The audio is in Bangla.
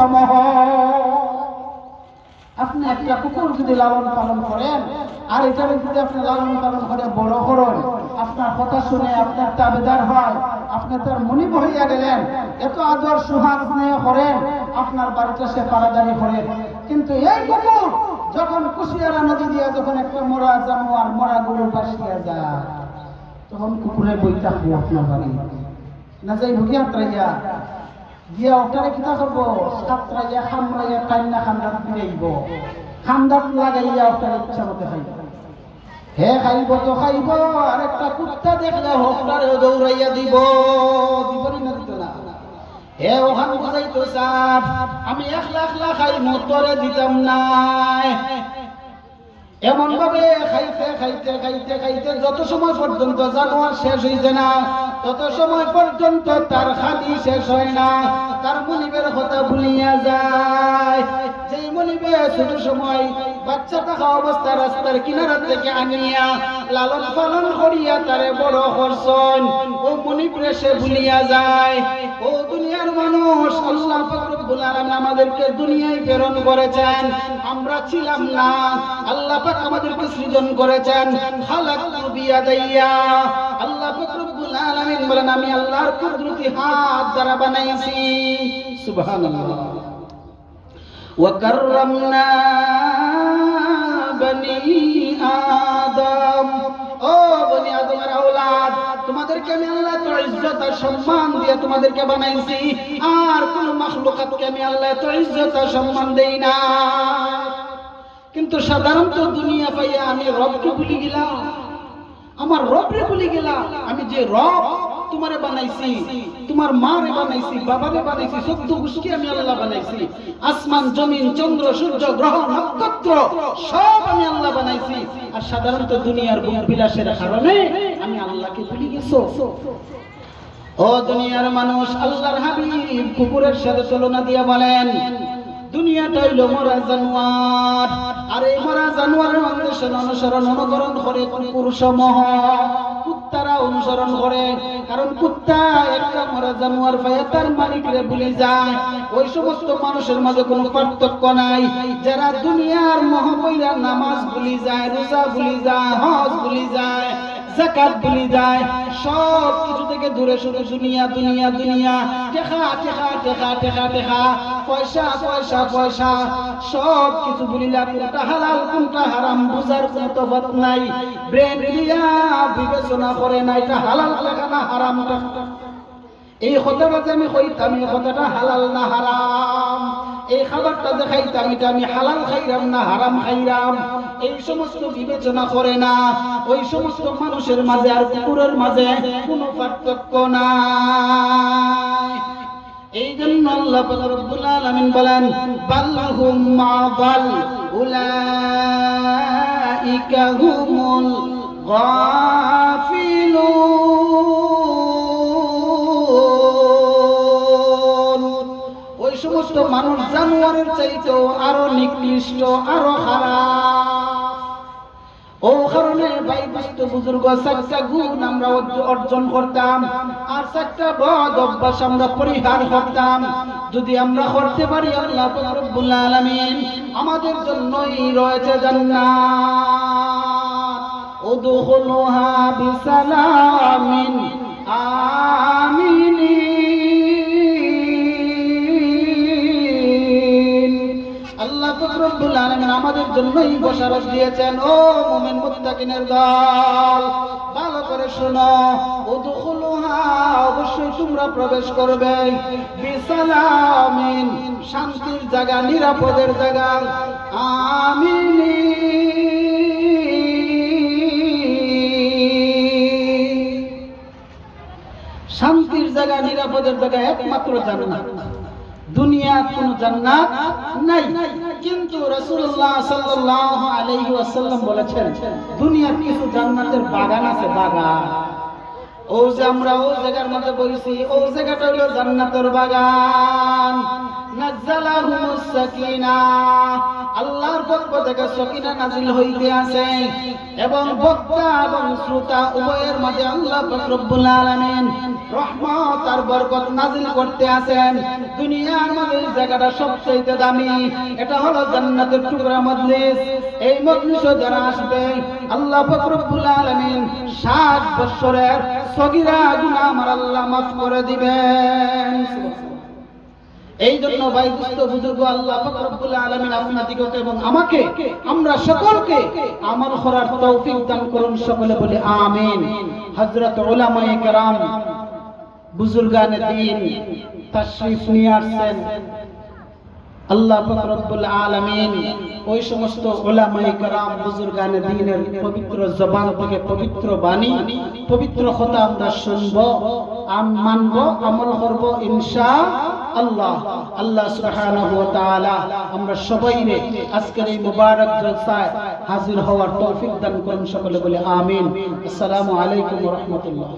সমূহ। আপনি একটা কুকুর যদি লালন পালন করেন আর এটাকে যদি আপনি লালন পালন করে বড় করেন, আপনার কথা শুনে আপনার তাবেদার হয়, আপনি তার মনিব হইয়া গেলেন, এত আদর সুহাগ স্নেহ করেন, আপনার বাড়িতে সে পাড়াদারি করেন। কিন্তু এই কুকুর যখন কুশিয়ারা নদী দিয়ে যখন একটা মরা জানোয়ার মরা গরু ভাসিয়া যায়, তখন কুকুরের বই থাকবো আপনার বাড়ি না যাই ভুগিয়া ত্রাইয়া গিয়া ওটারে কিতা করবো, সাতরাইয়া খামরাইয়া টাইনা খান্দাত ফিরাইব, খান্দাত লাগাইয়া ওটারে ইচ্ছা মতো খাইব। হে খাইব তো খাইব, আর একটা কুত্তা দেখলে হোকটারে দৌড়াইয়া দিব, দিবনি না দিত না। হে ওখান বুঝাইতো সাপ, আমি একলা একলা খাই মতরে দিতাম নাই। এমন ভাবে খাইতে খাইতে খাইতে খাইতে যত সময় পর্যন্ত জানোয়ার শেষ হইছে না, তত সময় পর্যন্ত তার খাদি শেষ হয় না, তার মনিবের কথা ভুলিয়া যায়। যেই মনিবে ছোট সময় বাচ্চা থাকা অবস্থা রাস্তার কিনারা থেকে আনিয়া লালন পালন করিয়া তারে বড় করছেন, ও মনিবরে সে ভুলিয়া যায়। ও দুনিয়ার মানুষ, আল্লাহ পাক রব্বুল আলামিন আমাদেরকে দুনিয়ায় প্রেরণ করেছেন, আমরা ছিলাম না, আল্লাহ পাক আমাদেরকে সৃজন করেছেন। খালাকতু বিয়াদাইয়া, আল্লাহ পাক রব্বুল আলামিন বলেন আমি আল্লাহর কুদরতি হাত দ্বারা বানাইছি। সুবহানাল্লাহ। ওয়া কাররামনা বনি আদম, ও বনি আদমের আওলাদ, তোমাদেরকে আমি আল্লাহ তো ইজ্জত আর সম্মান দিয়ে তোমাদেরকে বানাইছি, আর কোন মাখলুকাতকে আমি আল্লাহ তো ইজ্জত আর সম্মান দেই না। কিন্তু সাধারণত দুনিয়া পাইয়া আমি রবকে ভুলি গেলাম, আমার রবরে ভুলি গেলাম। আমি যে রব তোমারে বানাইছি, তোমার মারে বানাইছি, বাবারে বানাইছি, 14 গোষ্ঠী আমি আল্লাহ বানাইছি, আসমান জমিন চন্দ্র সূর্য গ্রহ নক্ষত্র সব আমি আল্লাহ বানাইছি। আর সাধারণত দুনিয়ার ভোগ বিলাসের কারণে আমি আল্লাহকে ভুলি গেছো। ও দুনিয়ার মানুষ, আল্লাহর হাবিব কুকুরের সাথে তুলনা দিয়ে বলেন দুনিয়াটা হইল মরা জানোয়ার, আর এই মরা জানোয়ারের অনুসরণ অনুকরণ করে কুকুর সমূহ, কুত্তারা অনুসরণ করে। কারণ কুত্তা একটা মরা জানোয়ার পাইয়া তার মালিকরে ভুলে যায়। ওই সমস্ত মানুষের মাঝে কোনো পার্থক্য নাই যারা দুনিয়ার মোহ কইরা নামাজ ভুলি যায়, রোজা ভুলি যায়, হজ ভুলি যায়, যাকাত ভুলি যায়, সব কিছু থেকে দূরে সরে দুনিয়া দুনিয়া দুনিয়া, টেকা টেকা টেকা টেকা টেকা, পয়সা পয়সা পয়সা, সব কিছু ভুলিলা। কোনটা হালাল কোনটা হারাম বুঝার কোনো তফাৎ নাই, ব্রেন দিয়া বিবেচনা করে না এটা হালাল টাকা না হারাম টাকা। এই কথাটা যে আমি কইতাম এই কথাটা হালাল না হারাম, এই খাবারটা যে খাইতাম এটা আমি হালাল খাইরাম না হারাম খাইরাম, এই সমস্ত বিবেচনা করে না। ওই সমস্ত মানুষের মাঝে আর কুকুরের মাঝে কোনো পার্থক্য নাই। এই জন্য আল্লাহ পাক রব্বুল আলামিন বলেন বাল্লাহুম মা'বাল উলাইকা হুমুল গাফিলুন। ওই সমস্ত মানুষ জানোয়ারের চাইতেও আরো নিকৃষ্ট, আরো খারাপ। ও কারণে ভাই বুঝতে বুজুর্গ, 4টা গুণ আমরা অর্জন করতাম আর 4টা বদ অভ্যাস আমরা পরিহার করতাম। যদি আমরা করতে পারি আল্লাহ পাক রব্বুল আলামিন আমাদের জন্যই রয়েছে জান্নাত। উদখুলুহা বিসালামিন আমিনিন। আল্লাহ পাক রব্বুল আলামিন আমাদের জন্যই বশারত দিয়েছেন। ও মুমিন মুত্তাকিনের দল, ভালো করে শোনো, উদখুলুহা অবশ্যই তোমরা প্রবেশ করবে, বিসালামিন শান্তির জায়গা, নিরাপদের জায়গা, আমিনিন শান্তির জায়গা, নিরাপদের জায়গা একমাত্র জান্নাত। দুনিয়ার কোন জান্নাত নাই। কিন্তু রাসূলুল্লাহ সাল্লাল্লাহু আলাইহি ওয়াসাল্লাম বলেছেন দুনিয়ার কিছু জান্নাতের বাগান আছে, বাগান। ও যে আমরা ও জায়গার মধ্যে বইছি, ও জায়গাটা হলো জান্নাতের বাগান। নাযালাহুমুস সাকিনাহ, আল্লাহর পক্ষ থেকে সাকিনা নাজিল হইতে আছে এবং বক্তা এবং শ্রোতা উভয়ের মাঝে আল্লাহ পাক রব্বুল আলামিন রহমত আর বরকত নাযিল করতে আছেন। দুনিয়ার মধ্যে এই জায়গাটা সবচেয়ে দামি, এটা হলো জান্নাতের টুকরা মজলিস। এই মজলিসে যারা আসবে আল্লাহ পাক রব্বুল আলামিন 60 বছরের সগীরা গুনাহ আমার আল্লাহ মাফ করে দিবেন। এই জন্য ভাই দুস্থ বুজুর্গ, আল্লাহ পাক রব্বুল আলামিন আপনাদিগকে এবং আমাকে, আমরা সকলকে আমল করার তৌফিক দান করুন। সকলে বলি আমিন। হযরত উলামায়ে কেরাম, বুজুর্গানে দ্বীন তাশরীফ নিয়ে আসছেন। আল্লাহ পাক রব্বুল আলামিন ওই সমস্ত উলামায়ে কেরাম, বুজুর্গানে দ্বীনের পবিত্র জবান থেকে পবিত্র বাণী, পবিত্র কথা আমরা শুনব, মানব, আমল করব ইনশাআল্লাহ। আল্লাহ সুবহানাহু ওয়া তাআলা আমরা সবাইকে আজকের এই মুবারক জলসায় হাজির হওয়ার তৌফিক দান করুন। সকলে বলে আমিন। আসসালামু আলাইকুম ওয়া রাহমাতুল্লাহ।